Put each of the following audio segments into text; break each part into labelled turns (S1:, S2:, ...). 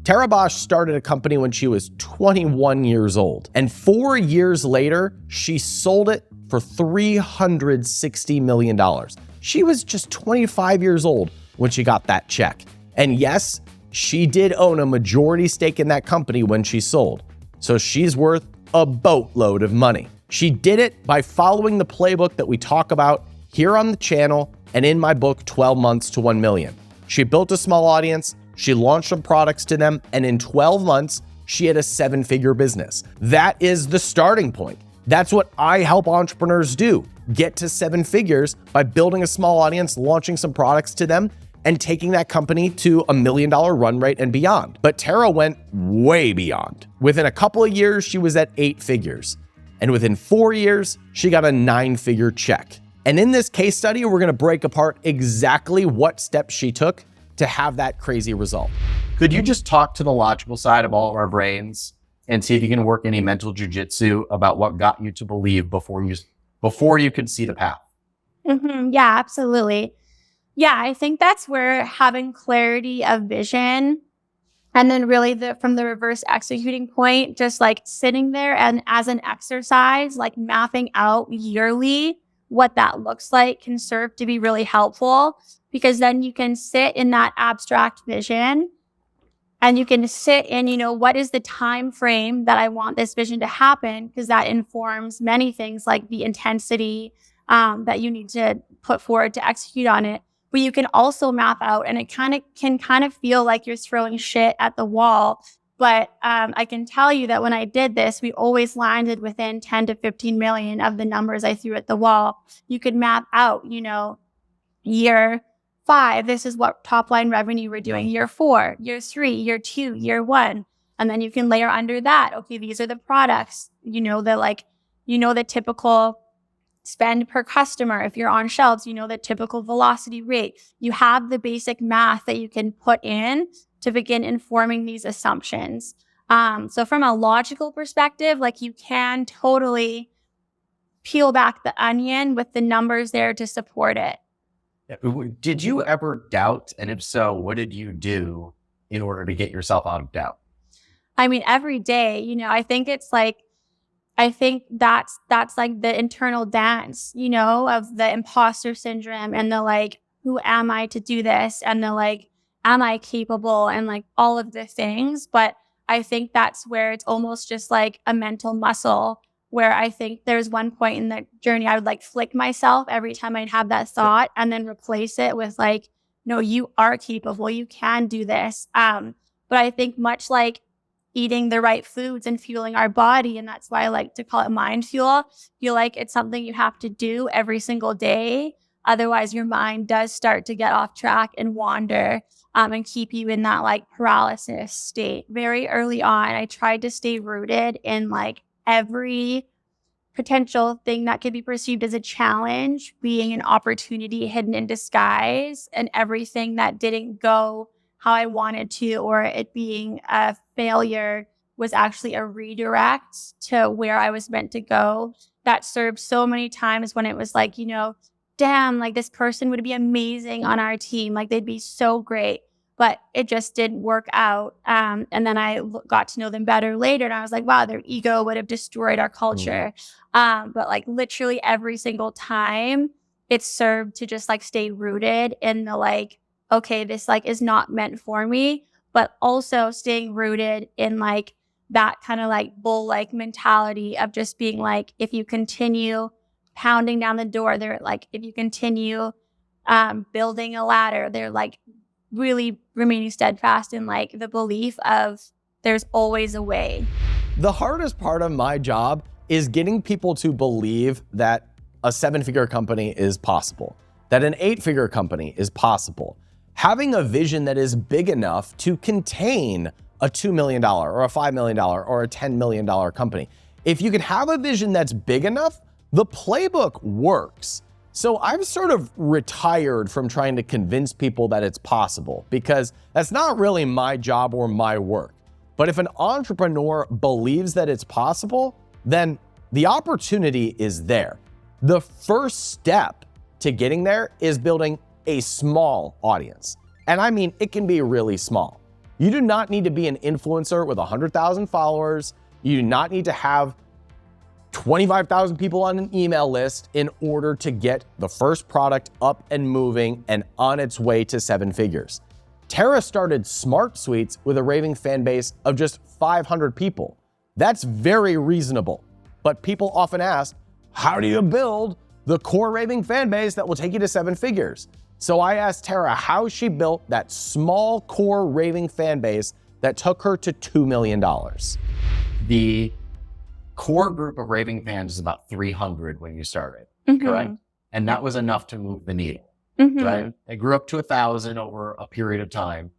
S1: Tara Bosch started a company when she was 21 years old, and 4 years later, she sold it for $360 million. She was just 25 years old when she got that check. And yes, she did own a majority stake in that company when she sold. So she's worth a boatload of money. She did it by following the playbook that we talk about here on the channel and in my book, 12 Months to 1 Million. She built a small audience, she launched some products to them, and in 12 months, she had a 7-figure business. That is the starting point. That's what I help entrepreneurs do. Get to 7 figures by building a small audience, launching some products to them, and taking that company to $1 million run rate and beyond. But Tara went way beyond. Within a couple of years, she was at 8 figures. And within 4 years, she got a 9-figure check. And in this case study, we're gonna break apart exactly what steps she took to have that crazy result.
S2: Could you just talk to the logical side of all of our brains and see if you can work any mental jujitsu about what got you to believe before you could see the path?
S3: Yeah, absolutely. Yeah, I think that's where having clarity of vision and then really from the reverse executing point, just like sitting there and as an exercise, like mapping out yearly what that looks like can serve to be really helpful, because then you can sit in that abstract vision and you can sit in, what is the time frame that I want this vision to happen? Because that informs many things like the intensity that you need to put forward to execute on it. But you can also map out, and it can feel like you're throwing shit at the wall. But I can tell you that when I did this, we always landed within 10 to 15 million of the numbers I threw at the wall. You could map out, year 5, this is what top line revenue we're doing. Year 4, year 3, year 2, year 1. And then you can layer under that, okay, these are the products, the typical spend per customer. If you're on shelves, the typical velocity rate. You have the basic math that you can put in to begin informing these assumptions. So from a logical perspective, like you can totally peel back the onion with the numbers there to support it.
S2: Did you ever doubt? And if so, what did you do in order to get yourself out of doubt?
S3: I mean, every day, I think that's like the internal dance, of the imposter syndrome and the who am I to do this? And the am I capable? And all of the things. But I think that's where it's almost just like a mental muscle, where I think there's one point in the journey I would flick myself every time I'd have that thought and then replace it with no, you are capable. You can do this. But I think much like eating the right foods and fueling our body, and that's why I like to call it mind fuel, feel like it's something you have to do every single day. Otherwise, your mind does start to get off track and wander and keep you in that paralysis state. Very early on, I tried to stay rooted in every potential thing that could be perceived as a challenge being an opportunity hidden in disguise, and everything that didn't go how I wanted to, or it being a failure, was actually a redirect to where I was meant to go. That served so many times when it was damn, this person would be amazing on our team. They'd be so great, but it just didn't work out. And then I got to know them better later, and I was like, wow, their ego would have destroyed our culture. But literally every single time, it served to just stay rooted in the okay, this is not meant for me, but also staying rooted in that kind of bull-like mentality of just being if you continue pounding down the door, they're if you continue building a ladder, they're really remaining steadfast in the belief of there's always a way.
S1: The hardest part of my job is getting people to believe that a 7-figure company is possible, that an 8-figure company is possible. Having a vision that is big enough to contain a $2 million or a $5 million or a $10 million company. If you can have a vision that's big enough, the playbook works. So I've sort of retired from trying to convince people that it's possible, because that's not really my job or my work. But if an entrepreneur believes that it's possible, then the opportunity is there. The first step to getting there is building a small audience. And I mean, it can be really small. You do not need to be an influencer with 100,000 followers. You do not need to have 25,000 people on an email list in order to get the first product up and moving and on its way to 7 figures. Tara started Smart Suites with a raving fan base of just 500 people. That's very reasonable. But people often ask, how do you build the core raving fan base that will take you to 7 figures? So I asked Tara how she built that small core raving fan base that took her to $2 million.
S2: The core group of raving fans is about 300 when you started, correct? And that was enough to move the needle. Right? It grew up to 1,000 over a period of time.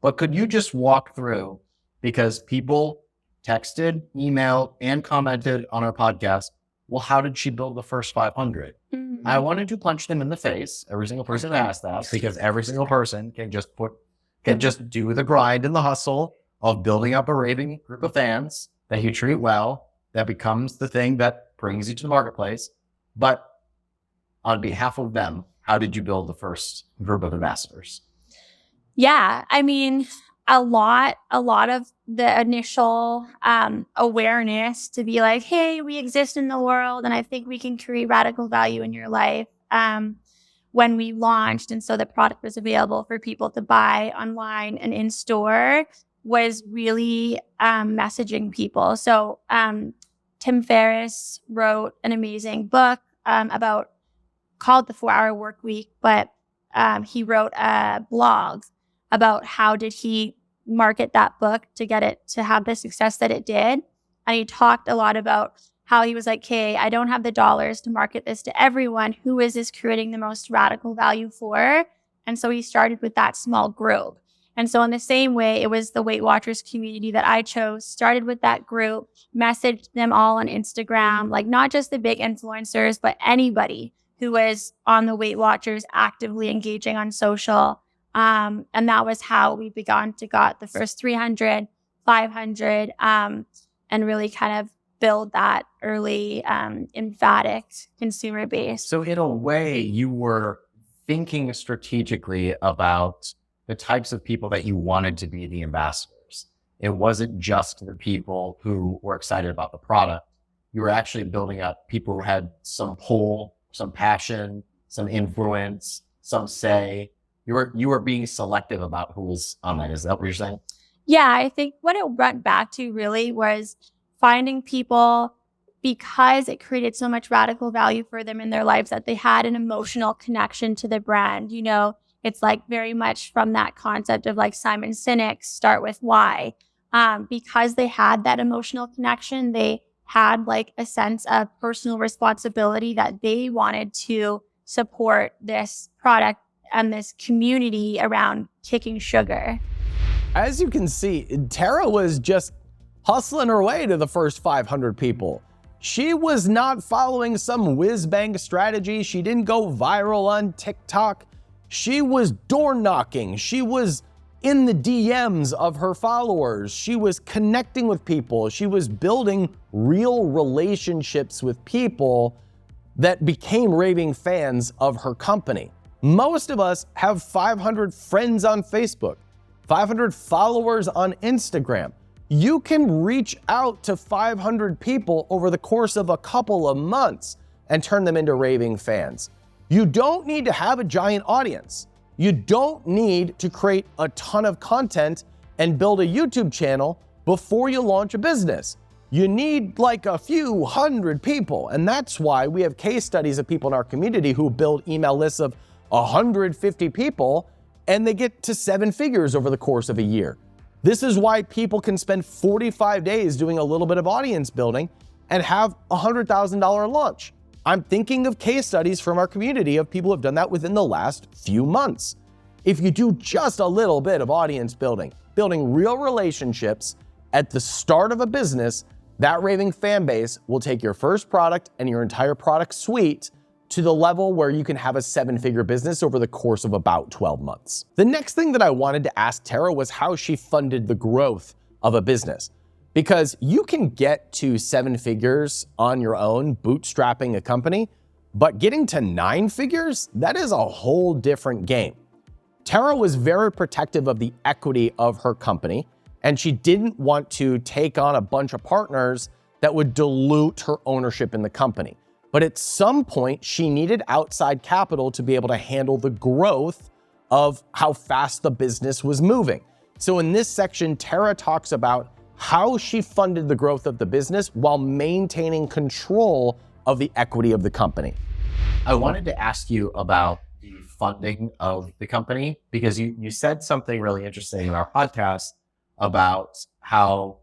S2: But could you just walk through, because people texted, emailed, and commented on our podcast, well, how did she build the first 500? I wanted to punch them in the face. Every single person asked that, because every single person can just do the grind and the hustle of building up a raving group of fans that you treat well, that becomes the thing that brings you to the marketplace. But on behalf of them, how did you build the first group of ambassadors?
S3: Yeah, I mean, a lot of the initial awareness to be like, hey, we exist in the world and I think we can create radical value in your life when we launched. And so the product was available for people to buy online and in store was really messaging people. So Tim Ferriss wrote an amazing book called The 4-Hour Work Week, but he wrote a blog about how did he market that book to get it to have the success that it did. And he talked a lot about how he was like, hey, I don't have the dollars to market this to everyone. Who is this creating the most radical value for? And so he started with that small group. And so in the same way, it was the Weight Watchers community that I chose, started with that group, messaged them all on Instagram, like not just the big influencers, but anybody who was on the Weight Watchers actively engaging on social. And that was how we began to got the first 300, 500, and really kind of build that early emphatic consumer base.
S2: So in a way, you were thinking strategically about the types of people that you wanted to be the ambassadors. It wasn't just the people who were excited about the product. You were actually building up people who had some pull, some passion, some influence, some say. You were being selective about who was on that. Is that what you're saying?
S3: Yeah, I think what it went back to really was finding people, because it created so much radical value for them in their lives, that they had an emotional connection to the brand. You know, it's like very much from that concept of like Simon Sinek's start with why. Because they had that emotional connection, they had like a sense of personal responsibility that they wanted to support this product and this community around kicking sugar.
S1: As you can see, Tara was just hustling her way to the first 500 people. She was not following some whiz-bang strategy. She didn't go viral on TikTok. She was door knocking. She was in the DMs of her followers. She was connecting with people. She was building real relationships with people that became raving fans of her company. Most of us have 500 friends on Facebook, 500 followers on Instagram. You can reach out to 500 people over the course of a couple of months and turn them into raving fans. You don't need to have a giant audience. You don't need to create a ton of content and build a YouTube channel before you launch a business. You need like a few hundred people. And that's why we have case studies of people in our community who build email lists of 150 people and they get to 7 figures over the course of a year. This is why people can spend 45 days doing a little bit of audience building and have a $100,000 launch. I'm thinking of case studies from our community of people who have done that within the last few months. If you do just a little bit of audience building real relationships at the start of a business, that raving fan base will take your first product and your entire product suite to the level where you can have a 7-figure business over the course of about 12 months. The next thing that I wanted to ask Tara was how she funded the growth of a business. Because you can get to 7 figures on your own, bootstrapping a company, but getting to 9 figures, that is a whole different game. Tara was very protective of the equity of her company, and she didn't want to take on a bunch of partners that would dilute her ownership in the company. But at some point, she needed outside capital to be able to handle the growth of how fast the business was moving. So in this section, Tara talks about how she funded the growth of the business while maintaining control of the equity of the company.
S2: I wanted to ask you about the funding of the company, because you said something really interesting in our podcast about how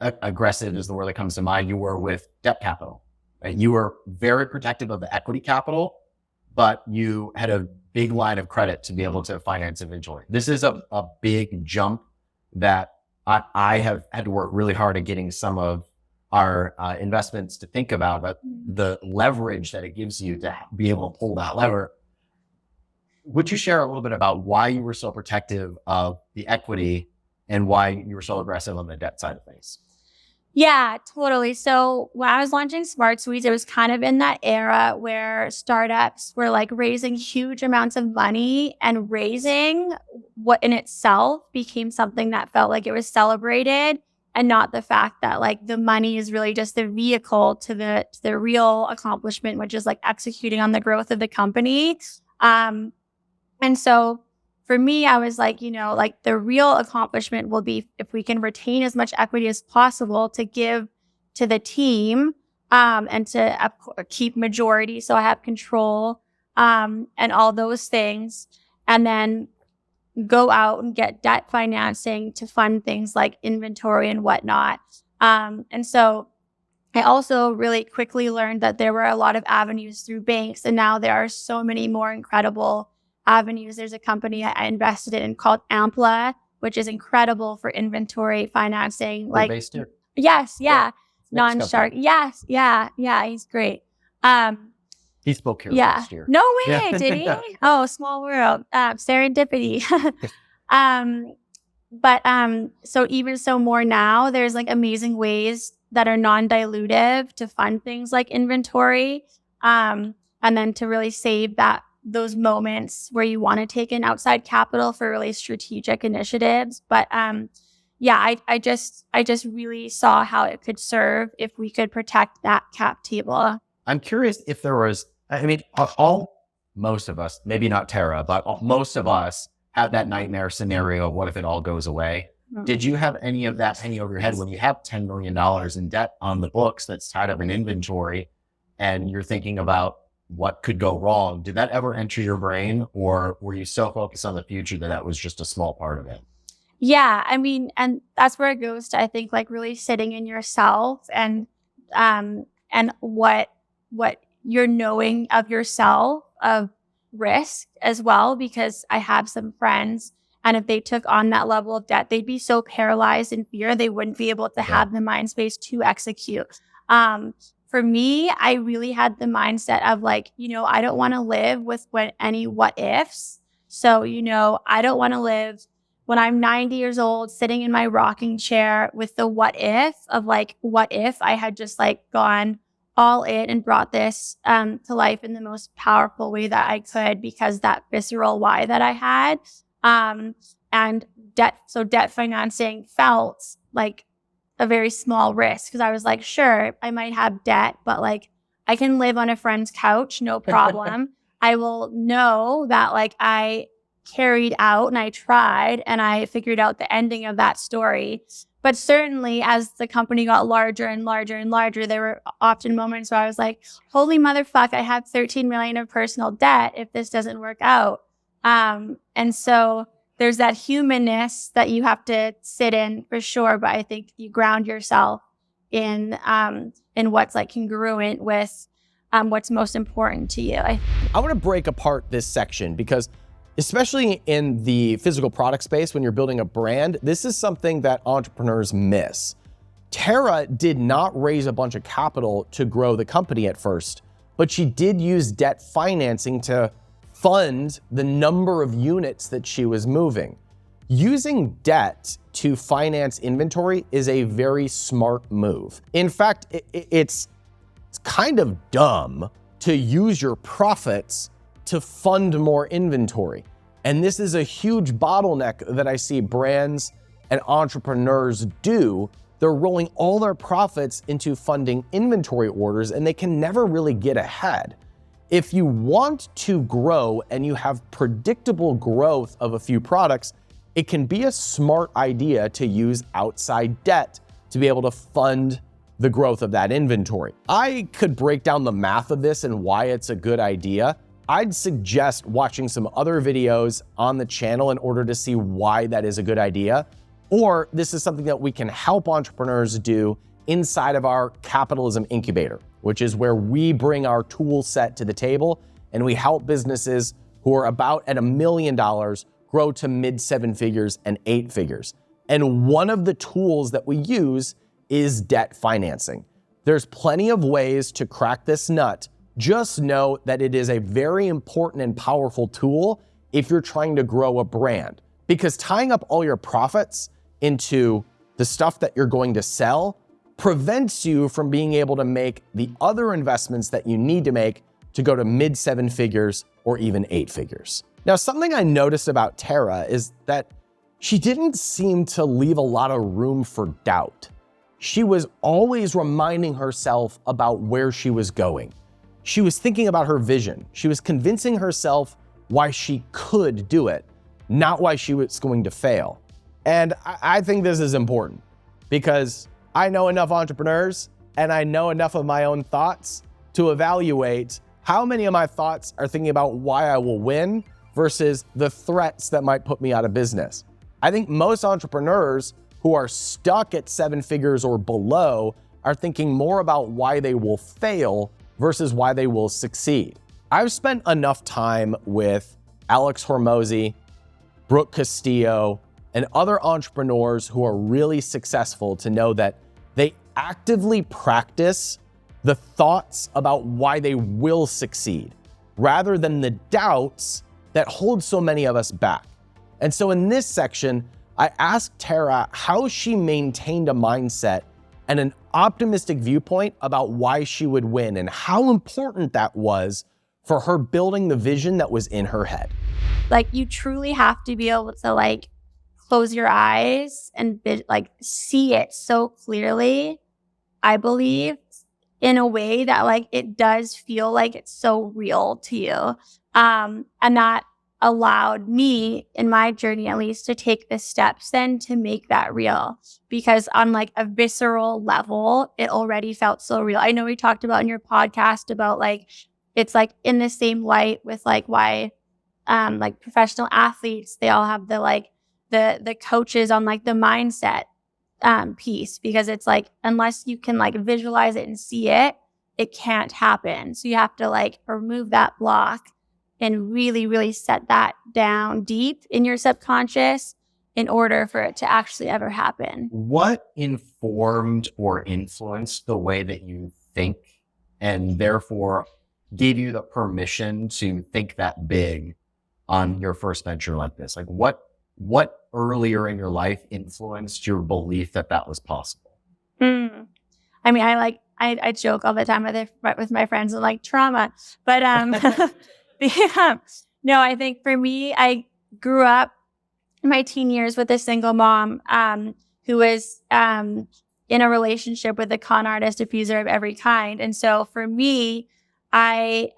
S2: aggressive is the word that comes to mind you were with debt capital. Right? You were very protective of the equity capital, but you had a big line of credit to be able to finance inventory. This is a big jump that I have had to work really hard at getting some of our investments to think about, but the leverage that it gives you to be able to pull that lever. Would you share a little bit about why you were so protective of the equity and why you were so aggressive on the debt side of things?
S3: Yeah, totally. So when I was launching Smart Suites, it was kind of in that era where startups were like raising huge amounts of money, and raising what in itself became something that felt like it was celebrated, and not the fact that like the money is really just the vehicle to the real accomplishment, which is like executing on the growth of the company. And so for me, I was like, like the real accomplishment will be if we can retain as much equity as possible to give to the team, and to keep majority, so I have control, and all those things, and then go out and get debt financing to fund things like inventory and whatnot. And so I also really quickly learned that there were a lot of avenues through banks, and now there are so many more incredible avenues. There's a company I invested in called Ampla, which is incredible for inventory financing.
S2: Like based here?
S3: Yes, yeah. Non-shark. Yes, yeah, he's great.
S2: He spoke here
S3: Yeah.
S2: last year.
S3: No way,
S2: Yeah.
S3: did he? Oh, small world. Serendipity. So even so more now, there's like amazing ways that are non-dilutive to fund things like inventory. And then to really save those moments where you want to take in outside capital for really strategic initiatives. But I just really saw how it could serve if we could protect that cap table.
S2: I'm curious if there was, most of us, maybe not Tara, but most of us have that nightmare scenario of what if it all goes away? Mm-hmm. Did you have any of that hanging over your head when you have $10 million in debt on the books that's tied up in inventory and you're thinking about what could go wrong? Did that ever enter your brain, or were you so focused on the future that was just a small part of it?
S3: Yeah, and that's where it goes to, I think, like really sitting in yourself and what you're knowing of yourself, of risk as well, because I have some friends, and if they took on that level of debt, they'd be so paralyzed in fear, they wouldn't be able to have the mind space to execute. For me, I really had the mindset of like, I don't want to live with any what ifs. So, I don't want to live when I'm 90 years old, sitting in my rocking chair with the what if of like, what if I had just like gone all in and brought this to life in the most powerful way that I could, because that visceral why that I had. And debt financing felt like a very small risk, because I was like, sure, I might have debt, but like I can live on a friend's couch, no problem. I will know that like I carried out and I tried and I figured out the ending of that story. But certainly as the company got larger and larger and larger, there were often moments where I was like, holy motherfuck, I have 13 million of personal debt if this doesn't work out. And so there's that humanness that you have to sit in for sure. But I think you ground yourself in what's like congruent with what's most important to you. I
S1: want to break apart this section because especially in the physical product space, when you're building a brand, this is something that entrepreneurs miss. Tara did not raise a bunch of capital to grow the company at first, but she did use debt financing to fund the number of units that she was moving. Using debt to finance inventory is a very smart move. In fact, it's kind of dumb to use your profits to fund more inventory. And this is a huge bottleneck that I see brands and entrepreneurs do. They're rolling all their profits into funding inventory orders, and they can never really get ahead. If you want to grow and you have predictable growth of a few products, it can be a smart idea to use outside debt to be able to fund the growth of that inventory. I could break down the math of this and why it's a good idea. I'd suggest watching some other videos on the channel in order to see why that is a good idea. Or this is something that we can help entrepreneurs do inside of our capitalism incubator, which is where we bring our tool set to the table and we help businesses who are about at $1 million grow to mid 7 figures and 8 figures. And one of the tools that we use is debt financing. There's plenty of ways to crack this nut. Just know that it is a very important and powerful tool if you're trying to grow a brand, because tying up all your profits into the stuff that you're going to sell prevents you from being able to make the other investments that you need to make to go to mid 7 figures or even 8 figures. Now, something I noticed about Tara is that she didn't seem to leave a lot of room for doubt. She was always reminding herself about where she was going. She was thinking about her vision. She was convincing herself why she could do it, not why she was going to fail. And I think this is important because I know enough entrepreneurs and I know enough of my own thoughts to evaluate how many of my thoughts are thinking about why I will win versus the threats that might put me out of business. I think most entrepreneurs who are stuck at 7 figures or below are thinking more about why they will fail versus why they will succeed. I've spent enough time with Alex Hormozi, Brooke Castillo, and other entrepreneurs who are really successful to know that they actively practice the thoughts about why they will succeed rather than the doubts that hold so many of us back. And so in this section, I asked Tara how she maintained a mindset and an optimistic viewpoint about why she would win and how important that was for her building the vision that was in her head.
S3: Like, you truly have to be able to like close your eyes and like see it so clearly, I believe, in a way that like it does feel like it's so real to you. And that allowed me in my journey, at least, to take the steps then to make that real, because on like a visceral level, it already felt so real. I know we talked about in your podcast about like, it's like in the same light with like why like professional athletes, they all have the like the coaches on like the mindset piece, because it's like, unless you can like visualize it and see it, it can't happen. So you have to like remove that block and really, really set that down deep in your subconscious in order for it to actually ever happen.
S2: What informed or influenced the way that you think and therefore gave you the permission to think that big on your first venture like this? Like what earlier in your life influenced your belief that that was possible?
S3: I mean, I joke all the time with my friends and like trauma, but no, I think for me, I grew up in my teen years with a single mom who was in a relationship with a con artist, abuser of every kind. And so for me, I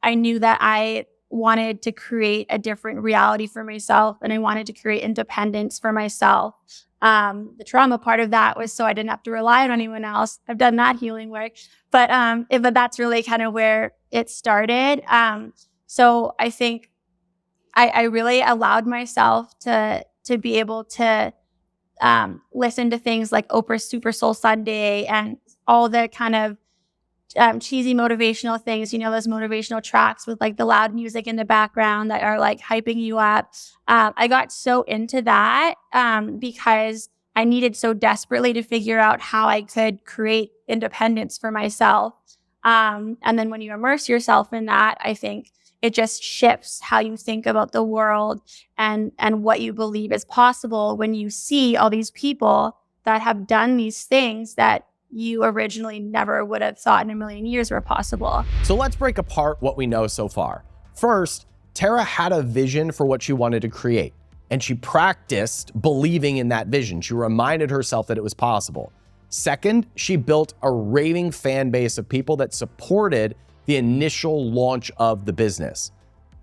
S3: knew that I wanted to create a different reality for myself, and I wanted to create independence for myself. The trauma part of that was so I didn't have to rely on anyone else. I've done that healing work, but that's really kind of where it started. So I think I really allowed myself to be able to listen to things like Oprah's Super Soul Sunday and all the kind of cheesy motivational things, you know, those motivational tracks with like the loud music in the background that are like hyping you up. I got so into that because I needed so desperately to figure out how I could create independence for myself. And then when you immerse yourself in that, I think it just shifts how you think about the world and what you believe is possible when you see all these people that have done these things that you originally never would have thought in a million years were possible.
S1: So let's break apart what we know so far. First, Tara had a vision for what she wanted to create, and she practiced believing in that vision. She reminded herself that it was possible. Second, she built a raving fan base of people that supported the initial launch of the business.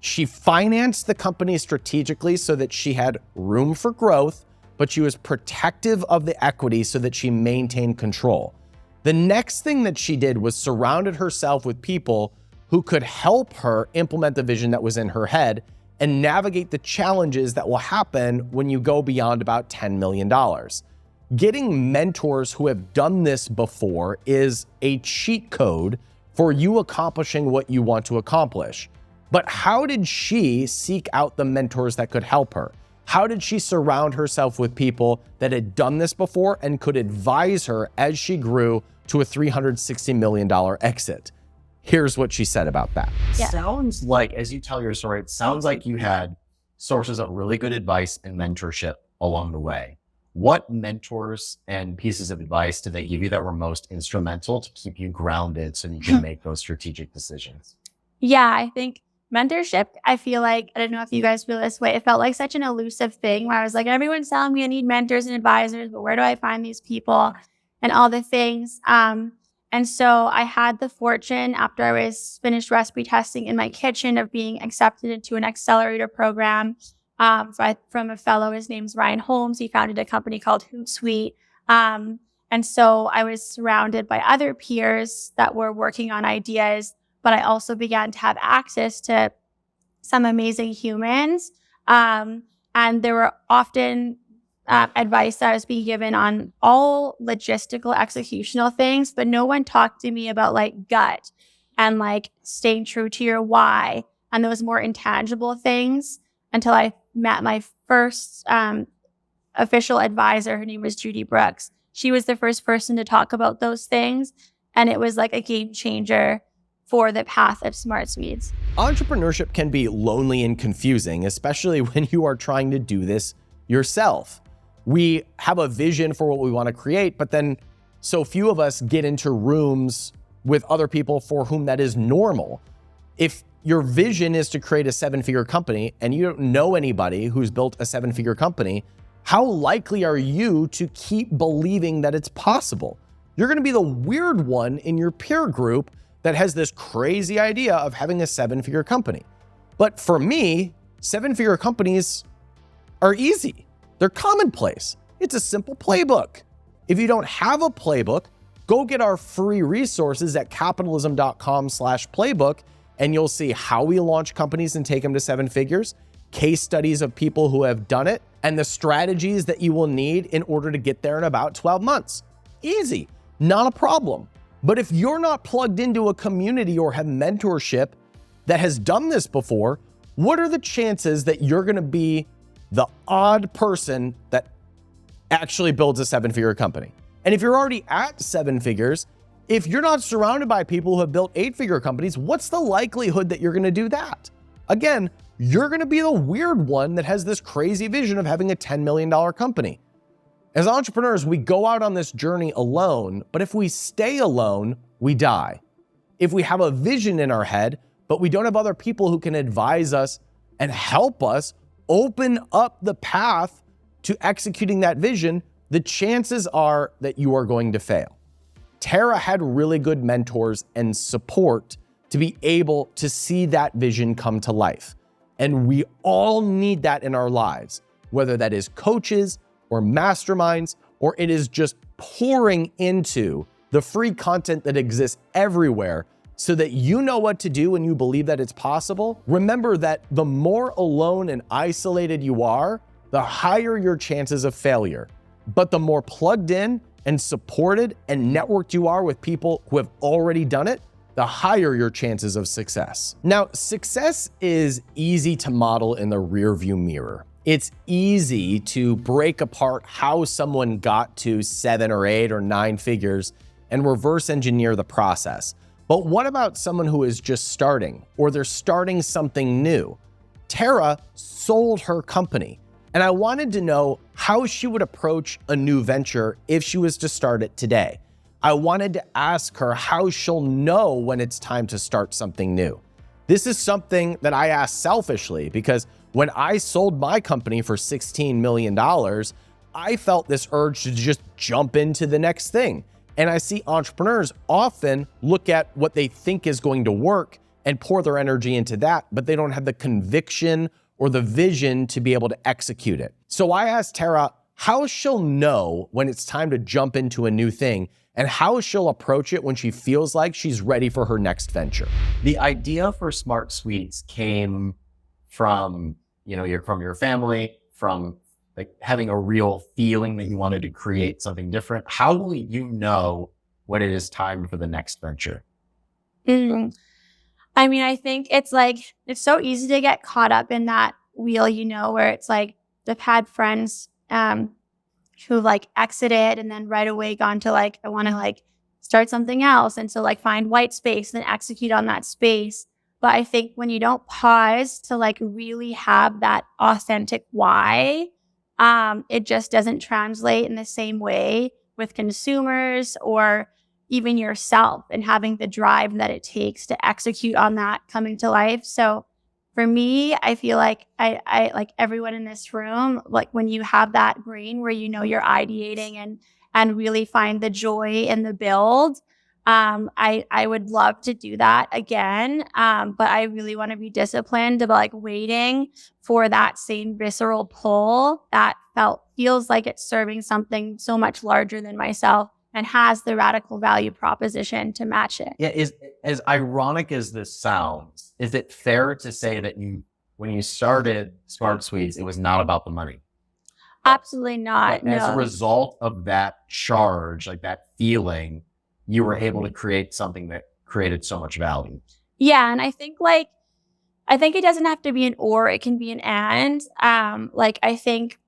S1: She financed the company strategically so that she had room for growth, but she was protective of the equity so that she maintained control. The next thing that she did was surrounded herself with people who could help her implement the vision that was in her head and navigate the challenges that will happen when you go beyond about $10 million. Getting mentors who have done this before is a cheat code for you accomplishing what you want to accomplish. But how did she seek out the mentors that could help her? How did she surround herself with people that had done this before and could advise her as she grew to a $360 million exit? Here's what she said about that.
S3: Yeah.
S2: Sounds like, as you tell your story, it sounds like you had sources of really good advice and mentorship along the way. What mentors and pieces of advice did they give you that were most instrumental to keep you grounded so you can make those strategic decisions?
S3: Yeah, I think mentorship, I feel like, I don't know if you guys feel this way, it felt like such an elusive thing where I was like, everyone's telling me I need mentors and advisors, but where do I find these people and all the things? And so I had the fortune after I was finished recipe testing in my kitchen of being accepted into an accelerator program from a fellow. His name's Ryan Holmes. He founded a company called Hootsuite. And so I was surrounded by other peers that were working on ideas, but I also began to have access to some amazing humans. And there were often advice that I was being given on all logistical, executional things, but no one talked to me about like gut and like staying true to your why and those more intangible things until I met my first official advisor. Her name was Judy Brooks. She was the first person to talk about those things, and it was like a game changer for the path of Smart Swedes.
S1: Entrepreneurship can be lonely and confusing, especially when you are trying to do this yourself. We have a vision for what we want to create, but then so few of us get into rooms with other people for whom that is normal. If your vision is to create a 7-figure company and you don't know anybody who's built a 7-figure company, how likely are you to keep believing that it's possible? You're going to be the weird one in your peer group that has this crazy idea of having a 7-figure company. But for me, 7-figure companies are easy. They're commonplace. It's a simple playbook. If you don't have a playbook, go get our free resources at capitalism.com/playbook, and you'll see how we launch companies and take them to 7 figures, case studies of people who have done it, and the strategies that you will need in order to get there in about 12 months. Easy, not a problem. But if you're not plugged into a community or have mentorship that has done this before, what are the chances that you're going to be the odd person that actually builds a 7-figure company? And if you're already at 7 figures, if you're not surrounded by people who have built 8-figure companies, what's the likelihood that you're going to do that? Again, you're going to be the weird one that has this crazy vision of having a $10 million company. As entrepreneurs, we go out on this journey alone, but if we stay alone, we die. If we have a vision in our head, but we don't have other people who can advise us and help us open up the path to executing that vision, the chances are that you are going to fail. Tara had really good mentors and support to be able to see that vision come to life. And we all need that in our lives, whether that is coaches or masterminds, or it is just pouring into the free content that exists everywhere so that you know what to do and you believe that it's possible. Remember that the more alone and isolated you are, the higher your chances of failure. But the more plugged in and supported and networked you are with people who have already done it, the higher your chances of success. Now, success is easy to model in the rearview mirror. It's easy to break apart how someone got to 7 or 8 or 9 figures and reverse engineer the process. But what about someone who is just starting, or they're starting something new? Tara sold her company, and I wanted to know how she would approach a new venture if she was to start it today. I wanted to ask her how she'll know when it's time to start something new. This is something that I asked selfishly because when I sold my company for $16 million, I felt this urge to just jump into the next thing. And I see entrepreneurs often look at what they think is going to work and pour their energy into that, but they don't have the conviction or the vision to be able to execute it. So I asked Tara how she'll know when it's time to jump into a new thing and how she'll approach it when she feels like she's ready for her next venture.
S2: The idea for Smart Suites came from, from your family, from like having a real feeling that you wanted to create something different. How will you know when it is time for the next venture?
S3: I mean, I think it's so easy to get caught up in that wheel, where it's like I've had friends who like exited and then right away gone to like, I want to like start something else. And so like find white space and then execute on that space. But I think when you don't pause to like really have that authentic why, it just doesn't translate in the same way with consumers or even yourself and having the drive that it takes to execute on that coming to life. So for me, I feel like I like everyone in this room, like when you have that brain where you're ideating and really find the joy in the build, I would love to do that again. But I really want to be disciplined about like waiting for that same visceral pull that feels like it's serving something so much larger than myself and has the radical value proposition to match it.
S2: Yeah, as ironic as this sounds, is it fair to say that when you started Smart Suites, it was not about the money?
S3: Absolutely not.
S2: As a result of that charge, like that feeling, you were able to create something that created so much value.
S3: Yeah, and I think it doesn't have to be an or, it can be an and. I think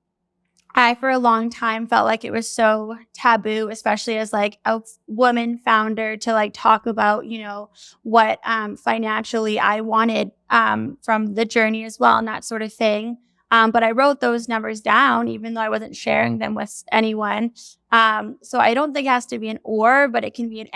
S3: I, for a long time, felt like it was so taboo, especially as like a woman founder, to like talk about, what financially I wanted from the journey as well and that sort of thing. But I wrote those numbers down, even though I wasn't sharing them with anyone. So I don't think it has to be an or, but it can be an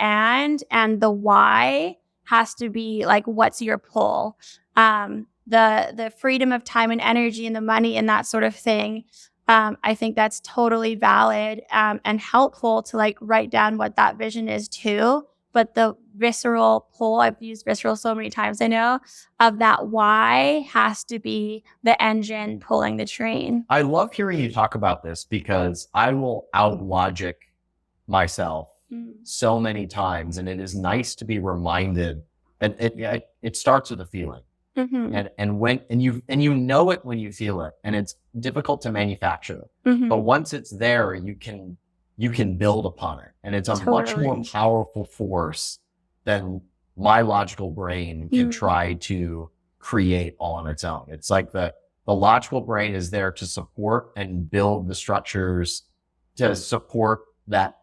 S3: and the why has to be like, what's your pull? The freedom of time and energy and the money and that sort of thing. I think that's totally valid and helpful to like write down what that vision is too. But the visceral pull, I've used visceral so many times, I know, of that why has to be the engine pulling the train.
S2: I love hearing you talk about this because I will out-logic myself so many times. And it is nice to be reminded. And it starts with a feeling. Mm-hmm. And you know it when you feel it, and it's difficult to manufacture. Mm-hmm. But once it's there, you can build upon it, and it's a much more powerful force than my logical brain can try to create all on its own. It's like the logical brain is there to support and build the structures to support that,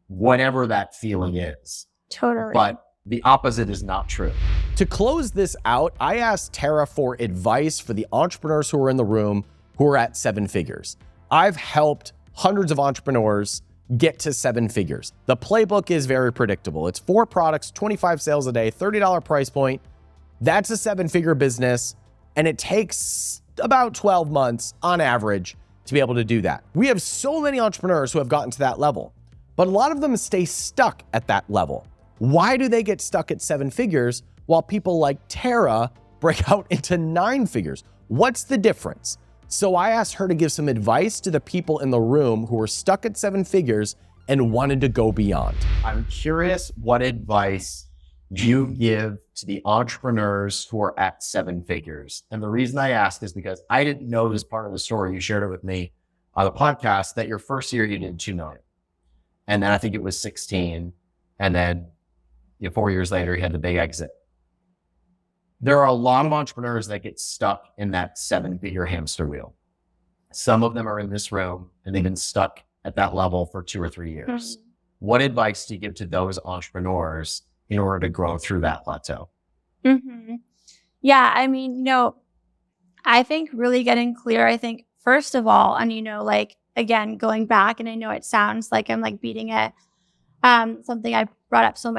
S2: whatever that feeling is.
S3: Totally.
S2: But the opposite is not true.
S1: To close this out, I asked Tara for advice for the entrepreneurs who are in the room who are at 7 figures. I've helped hundreds of entrepreneurs get to 7 figures. The playbook is very predictable. It's 4 products, 25 sales a day, $30 price point. That's a 7-figure business, and it takes about 12 months on average to be able to do that. We have so many entrepreneurs who have gotten to that level, but a lot of them stay stuck at that level. Why do they get stuck at 7 figures while people like Tara break out into 9 figures? What's the difference? So I asked her to give some advice to the people in the room who were stuck at 7 figures and wanted to go beyond.
S2: I'm curious what advice you give to the entrepreneurs who are at 7 figures. And the reason I ask is because I didn't know this part of the story. You shared it with me on the podcast that your first year you did 2 million. And then I think it was 16. And then 4 years later, you had the big exit. There are a lot of entrepreneurs that get stuck in that 7-figure hamster wheel. Some of them are in this room and they've been stuck at that level for 2 or 3 years. Mm-hmm. What advice do you give to those entrepreneurs in order to grow through that plateau?
S3: Mm-hmm. Yeah, I mean, I think really getting clear, I think, first of all, and, again, going back, and I know it sounds like I'm like beating it, something I brought up so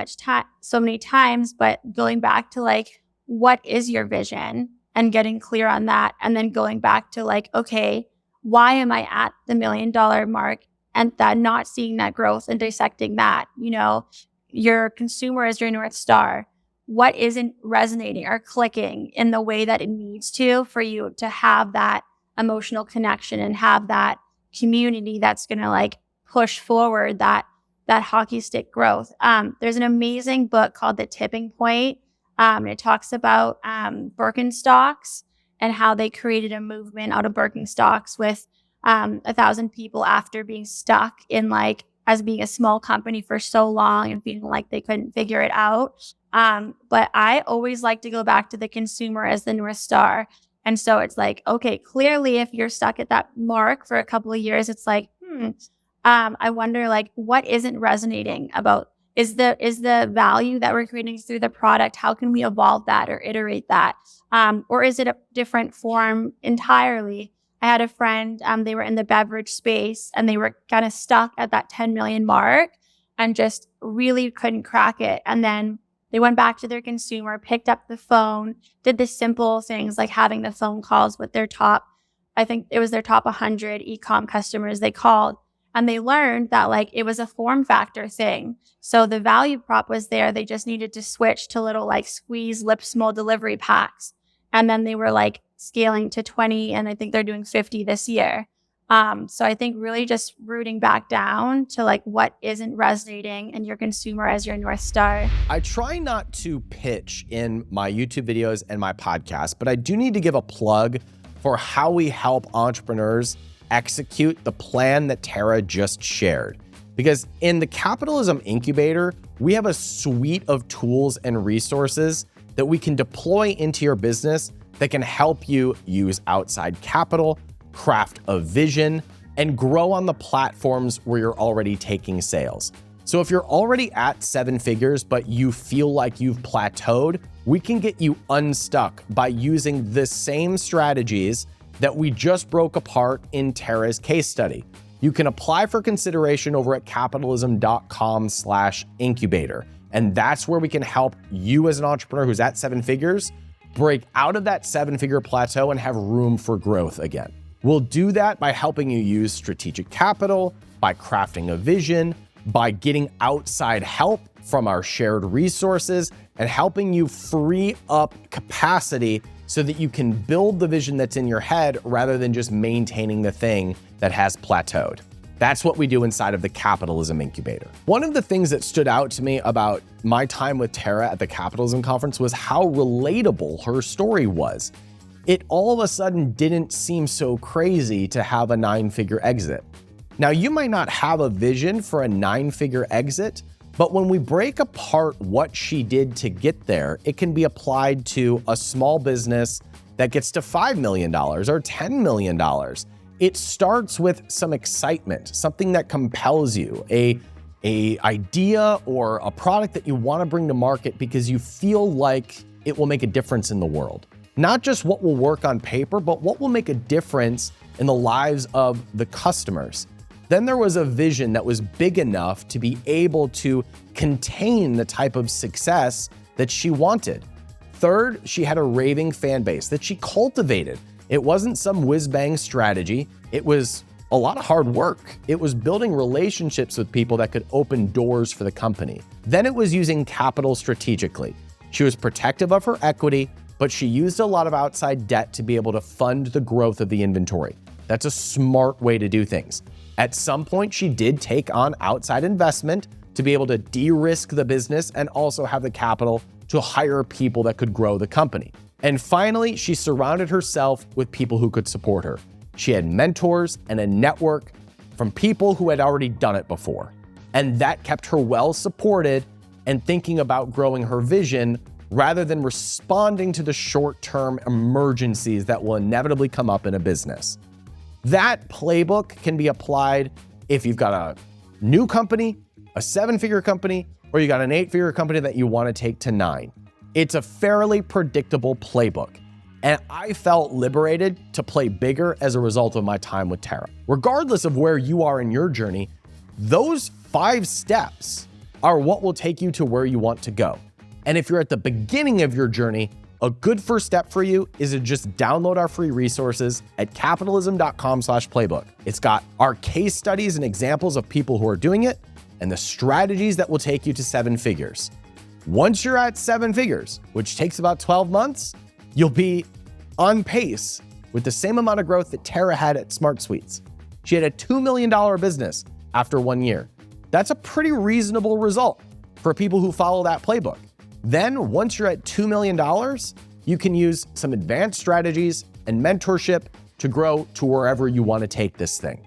S3: many times, but going back to like what is your vision, and getting clear on that. And then going back to like, okay, why am I at the $1 million mark and that not seeing that growth and dissecting that? You know, your consumer is your North Star. What isn't resonating or clicking in the way that it needs to for you to have that emotional connection and have that community that's going to like push forward that hockey stick growth. There's an amazing book called The Tipping Point. It talks about Birkenstocks and how they created a movement out of Birkenstocks with 1,000 people after being stuck in like as being a small company for so long and feeling like they couldn't figure it out. But I always like to go back to the consumer as the North Star. And so it's like, okay, clearly if you're stuck at that mark for a couple of years, it's like, I wonder like what isn't resonating about is the value that we're creating through the product. How can we evolve that or iterate that? Or is it a different form entirely? I had a friend, they were in the beverage space and they were kind of stuck at that 10 million mark and just really couldn't crack it. And then they went back to their consumer, picked up the phone, did the simple things like having the phone calls with their I think it was their top 100 e-com customers they called. And they learned that like it was a form factor thing. So the value prop was there. They just needed to switch to little like squeeze lip small delivery packs. And then they were like scaling to 20 and I think they're doing 50 this year. So I think really just rooting back down to like what isn't resonating and your consumer as your North Star.
S1: I try not to pitch in my YouTube videos and my podcast, but I do need to give a plug for how we help entrepreneurs execute the plan that Tara just shared. Because in the Capitalism Incubator, we have a suite of tools and resources that we can deploy into your business that can help you use outside capital, craft a vision, and grow on the platforms where you're already taking sales. So if you're already at 7 figures, but you feel like you've plateaued, we can get you unstuck by using the same strategies that we just broke apart in Tara's case study. You can apply for consideration over at capitalism.com/incubator. And that's where we can help you as an entrepreneur who's at 7 figures break out of that 7-figure plateau and have room for growth again. We'll do that by helping you use strategic capital, by crafting a vision, by getting outside help from our shared resources, and helping you free up capacity so that you can build the vision that's in your head rather than just maintaining the thing that has plateaued. That's what we do inside of the Capitalism Incubator. One of the things that stood out to me about my time with Tara at the Capitalism Conference was how relatable her story was. It all of a sudden didn't seem so crazy to have a 9-figure exit. Now, you might not have a vision for a 9-figure exit, but when we break apart what she did to get there, it can be applied to a small business that gets to $5 million or $10 million. It starts with some excitement, something that compels you, a idea or a product that you want to bring to market because you feel like it will make a difference in the world. Not just what will work on paper, but what will make a difference in the lives of the customers. Then there was a vision that was big enough to be able to contain the type of success that she wanted. Third, she had a raving fan base that she cultivated. It wasn't some whiz-bang strategy. It was a lot of hard work. It was building relationships with people that could open doors for the company. Then it was using capital strategically. She was protective of her equity, but she used a lot of outside debt to be able to fund the growth of the inventory. That's a smart way to do things. At some point, she did take on outside investment to be able to de-risk the business and also have the capital to hire people that could grow the company. And finally, she surrounded herself with people who could support her. She had mentors and a network from people who had already done it before. And that kept her well supported and thinking about growing her vision rather than responding to the short-term emergencies that will inevitably come up in a business. That playbook can be applied if you've got a new company, a 7-figure company, or you got an 8-figure company that you want to take to 9. It's a fairly predictable playbook, and I felt liberated to play bigger as a result of my time with Tara. Regardless of where you are in your journey, those 5 steps are what will take you to where you want to go. And if you're at the beginning of your journey, A good first step for you is to just download our free resources at capitalism.com/playbook. It's got our case studies and examples of people who are doing it and the strategies that will take you to 7 figures. Once you're at 7 figures, which takes about 12 months, you'll be on pace with the same amount of growth that Tara had at Smart Suites. She had a $2 million business after 1 year. That's a pretty reasonable result for people who follow that playbook. Then once you're at $2 million, you can use some advanced strategies and mentorship to grow to wherever you want to take this thing.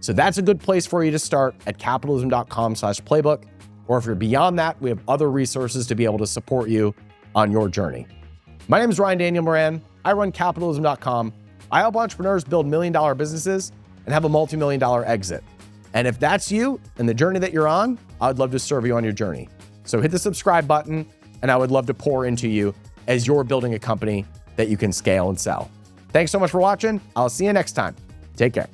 S1: So that's a good place for you to start at capitalism.com/playbook. Or if you're beyond that, we have other resources to be able to support you on your journey. My name is Ryan Daniel Moran. I run capitalism.com. I help entrepreneurs build $1 million businesses and have a multi-million-dollar exit. And if that's you and the journey that you're on, I'd love to serve you on your journey. So hit the subscribe button, and I would love to pour into you as you're building a company that you can scale and sell. Thanks so much for watching. I'll see you next time. Take care.